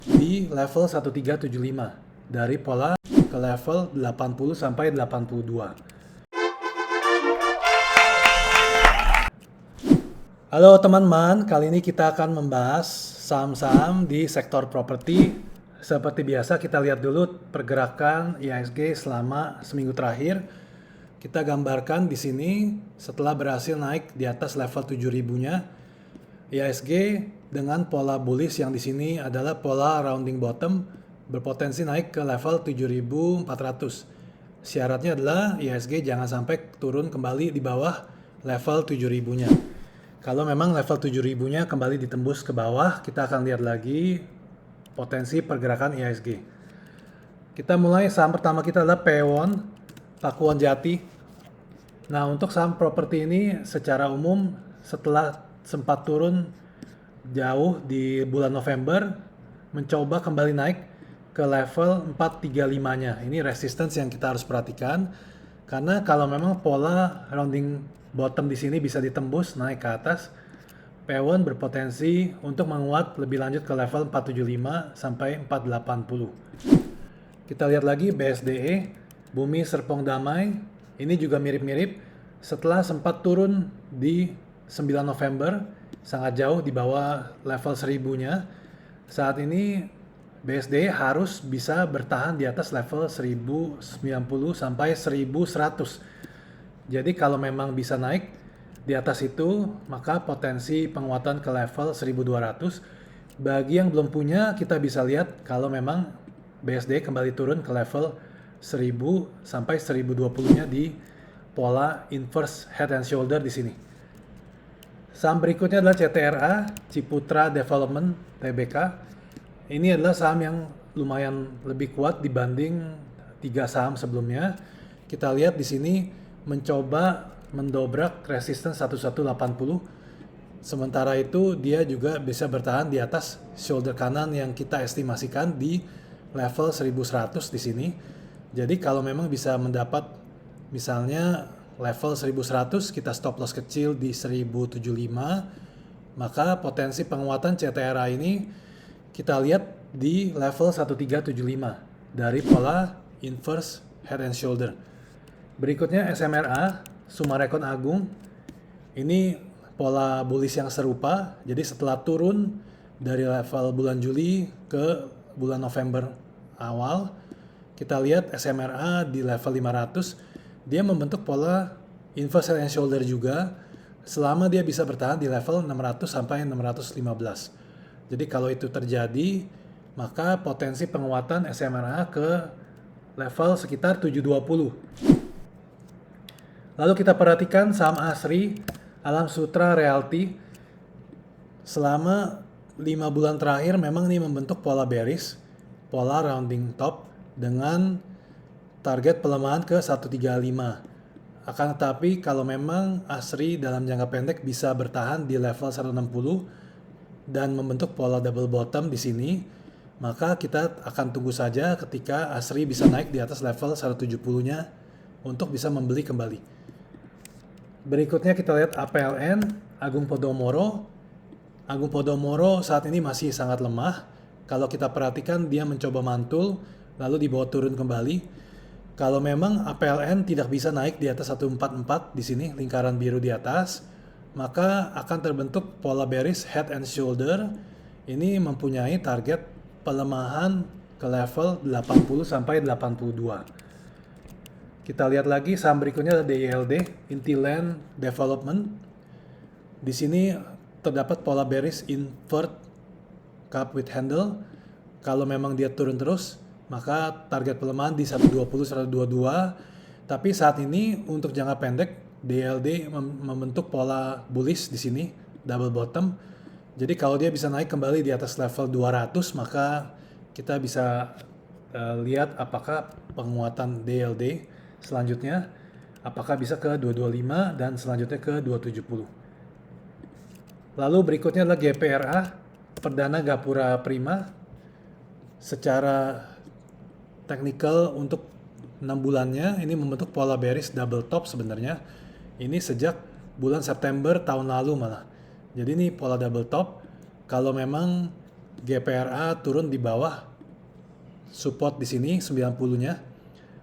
di level 1375 dari pola ke level 80 sampai 82. Halo teman-teman, kali ini kita akan membahas saham-saham di sektor properti. Seperti biasa kita lihat dulu pergerakan IHSG selama seminggu terakhir. Kita gambarkan di sini setelah berhasil naik di atas level 7000-nya, IHSG dengan pola bullish yang di sini adalah pola rounding bottom berpotensi naik ke level 7400. Syaratnya adalah IHSG jangan sampai turun kembali di bawah level 7000-nya. Kalau memang level 7000-nya kembali ditembus ke bawah, kita akan lihat lagi potensi pergerakan IHSG. Kita mulai, saham pertama kita adalah Pewon, Pakuwon Jati. Nah, untuk saham properti ini secara umum setelah sempat turun jauh di bulan November, mencoba kembali naik ke level 435-nya. Ini resistance yang kita harus perhatikan, karena kalau memang pola rounding bottom di sini bisa ditembus naik ke atas, Pewon berpotensi untuk menguat lebih lanjut ke level 475 sampai 480. Kita lihat lagi BSDE, Bumi Serpong Damai. Ini juga mirip-mirip, setelah sempat turun di 9 November, sangat jauh di bawah level 1000-nya. Saat ini BSDE harus bisa bertahan di atas level 1090 sampai 1100. Jadi kalau memang bisa naik di atas itu, maka potensi penguatan ke level 1200. Bagi yang belum punya, kita bisa lihat kalau memang BSD kembali turun ke level 1000 sampai 1020-nya di pola inverse head and shoulder di sini. Saham berikutnya adalah CTRA, Ciputra Development Tbk. Ini adalah saham yang lumayan lebih kuat dibanding 3 saham sebelumnya. Kita lihat di sini mencoba mendobrak resistance 1180. Sementara itu dia juga bisa bertahan di atas shoulder kanan yang kita estimasikan di level 1100 di sini. Jadi kalau memang bisa mendapat misalnya level 1100, kita stop loss kecil di 1075, maka potensi penguatan CTRA ini kita lihat di level 1375 dari pola inverse head and shoulder. Berikutnya SMRA, Summarecon Agung. Ini pola bullish yang serupa. Jadi setelah turun dari level bulan Juli ke bulan November awal, kita lihat SMRA di level 500. Dia membentuk pola inverse head and shoulder juga selama dia bisa bertahan di level 600 sampai 615. Jadi kalau itu terjadi, maka potensi penguatan SMRA ke level sekitar 720. Lalu kita perhatikan saham ASRI, Alam Sutra Realty. Selama 5 bulan terakhir memang ini membentuk pola bearish, pola rounding top dengan target pelemahan ke 135. Akan tetapi kalau memang ASRI dalam jangka pendek bisa bertahan di level 160 dan membentuk pola double bottom di sini, maka kita akan tunggu saja ketika ASRI bisa naik di atas level 170-nya untuk bisa membeli kembali. Berikutnya kita lihat APLN, Agung Podomoro. Agung Podomoro saat ini masih sangat lemah. Kalau kita perhatikan dia mencoba mantul, lalu dibawa turun kembali. Kalau memang APLN tidak bisa naik di atas 144 di sini, lingkaran biru di atas, maka akan terbentuk pola bearish head and shoulder. Ini mempunyai target pelemahan ke level 80 sampai 82. Kita lihat lagi saham berikutnya adalah DILD, Intiland Development. Di sini terdapat pola bearish invert cup with handle. Kalau memang dia turun terus, maka target pelemahan di 120-122. Tapi saat ini untuk jangka pendek, DILD membentuk pola bullish di sini, double bottom. Jadi kalau dia bisa naik kembali di atas level 200, maka kita bisa lihat apakah penguatan DILD selanjutnya apakah bisa ke 225 dan selanjutnya ke 270. Lalu berikutnya adalah GPRA, Perdana Gapura Prima. Secara teknikal untuk 6 bulannya ini membentuk pola bearish double top sebenarnya. Ini sejak bulan September tahun lalu malah. Jadi ini pola double top. Kalau memang GPRA turun di bawah support di sini 90-nya,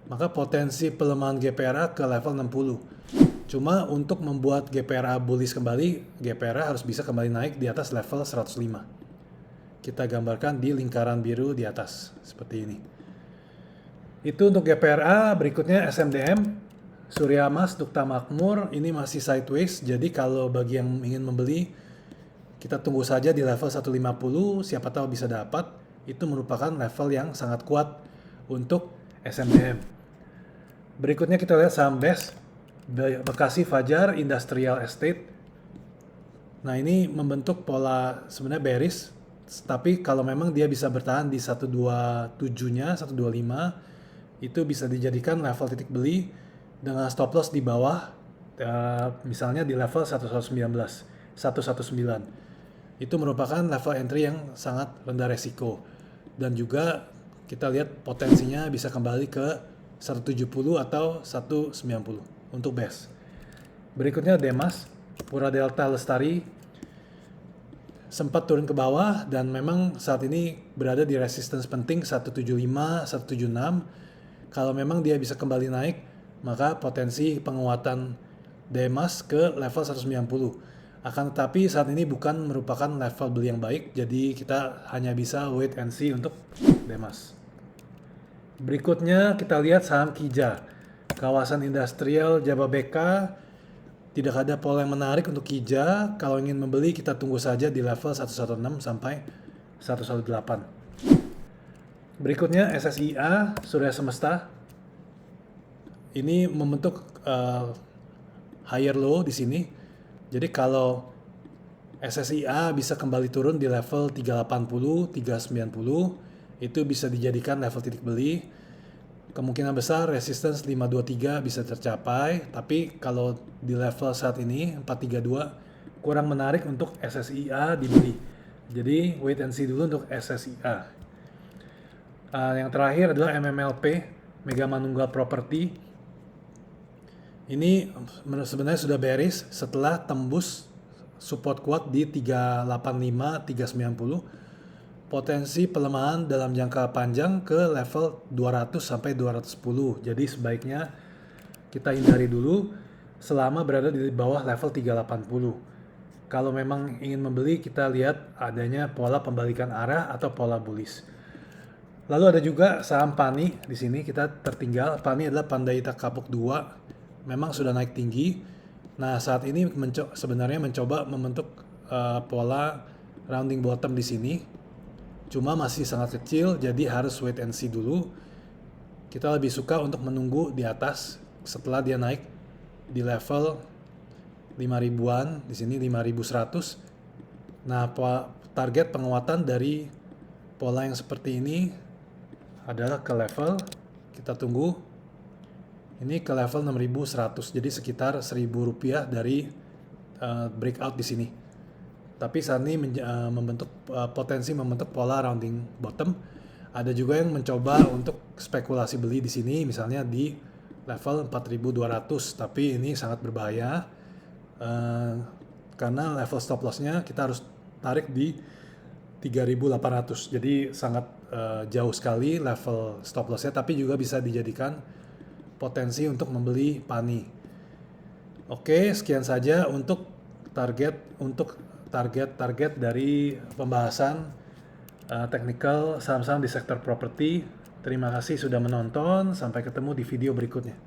maka potensi pelemahan GPRA ke level 60. Cuma untuk membuat GPRA bullish kembali, GPRA harus bisa kembali naik di atas level 105. Kita gambarkan di lingkaran biru di atas, seperti ini. Itu untuk GPRA. Berikutnya SMDM, Surya Mas, Dukta Makmur, ini masih sideways, jadi kalau bagi yang ingin membeli, kita tunggu saja di level 150, siapa tahu bisa dapat. Itu merupakan level yang sangat kuat untuk SMDM. Berikutnya kita lihat saham BES, Bekasi Fajar Industrial Estate. Nah ini membentuk pola sebenarnya bearish, tapi kalau memang dia bisa bertahan di 127-nya, 125, itu bisa dijadikan level titik beli dengan stop loss di bawah, misalnya di level 119. Itu merupakan level entry yang sangat rendah resiko. Dan juga kita lihat potensinya bisa kembali ke 170 atau 190 untuk BES. Berikutnya Demas, Pura Delta Lestari, sempat turun ke bawah dan memang saat ini berada di resistance penting 175, 176. Kalau memang dia bisa kembali naik, maka potensi penguatan Demas ke level 190. Akan tetapi saat ini bukan merupakan level beli yang baik, jadi kita hanya bisa wait and see untuk Demas. Berikutnya kita lihat saham Kija, kawasan industrial Jababeka. Tidak ada pola yang menarik untuk Kija. Kalau ingin membeli kita tunggu saja di level 116 sampai 118. Berikutnya SSIA, Surya Semesta. Ini membentuk higher low di sini. Jadi kalau SSIA bisa kembali turun di level 380, 390, itu bisa dijadikan level titik beli. Kemungkinan besar resistance 523 bisa tercapai, tapi kalau di level saat ini 432 kurang menarik untuk SSIA dibeli. Jadi wait and see dulu untuk SSIA. Yang terakhir adalah MMLP, Mega Manunggal Property. Ini sebenarnya sudah bearish setelah tembus support kuat di 385, 390. Potensi pelemahan dalam jangka panjang ke level 200 sampai 210. Jadi sebaiknya kita hindari dulu selama berada di bawah level 380. Kalau memang ingin membeli, kita lihat adanya pola pembalikan arah atau pola bullish. Lalu ada juga saham PANI di sini kita tertinggal. PANI adalah Pandaita Kapuk 2. Memang sudah naik tinggi. Nah, saat ini sebenarnya mencoba membentuk pola rounding bottom di sini. Cuma masih sangat kecil, jadi harus wait and see dulu. Kita lebih suka untuk menunggu di atas setelah dia naik di level 5.000-an, di sini 5.100. Nah, target penguatan dari pola yang seperti ini adalah ke level, kita tunggu, ini ke level 6.100, jadi sekitar Rp1.000 dari breakout di sini. Tapi saat ini potensi membentuk pola rounding bottom. Ada juga yang mencoba untuk spekulasi beli di sini, misalnya di level 4.200, tapi ini sangat berbahaya karena level stop loss-nya kita harus tarik di 3.800. Jadi sangat jauh sekali level stop loss-nya, tapi juga bisa dijadikan potensi untuk membeli PANI. Oke, sekian saja untuk target dari pembahasan teknikal saham-saham di sektor properti. Terima kasih sudah menonton, sampai ketemu di video berikutnya.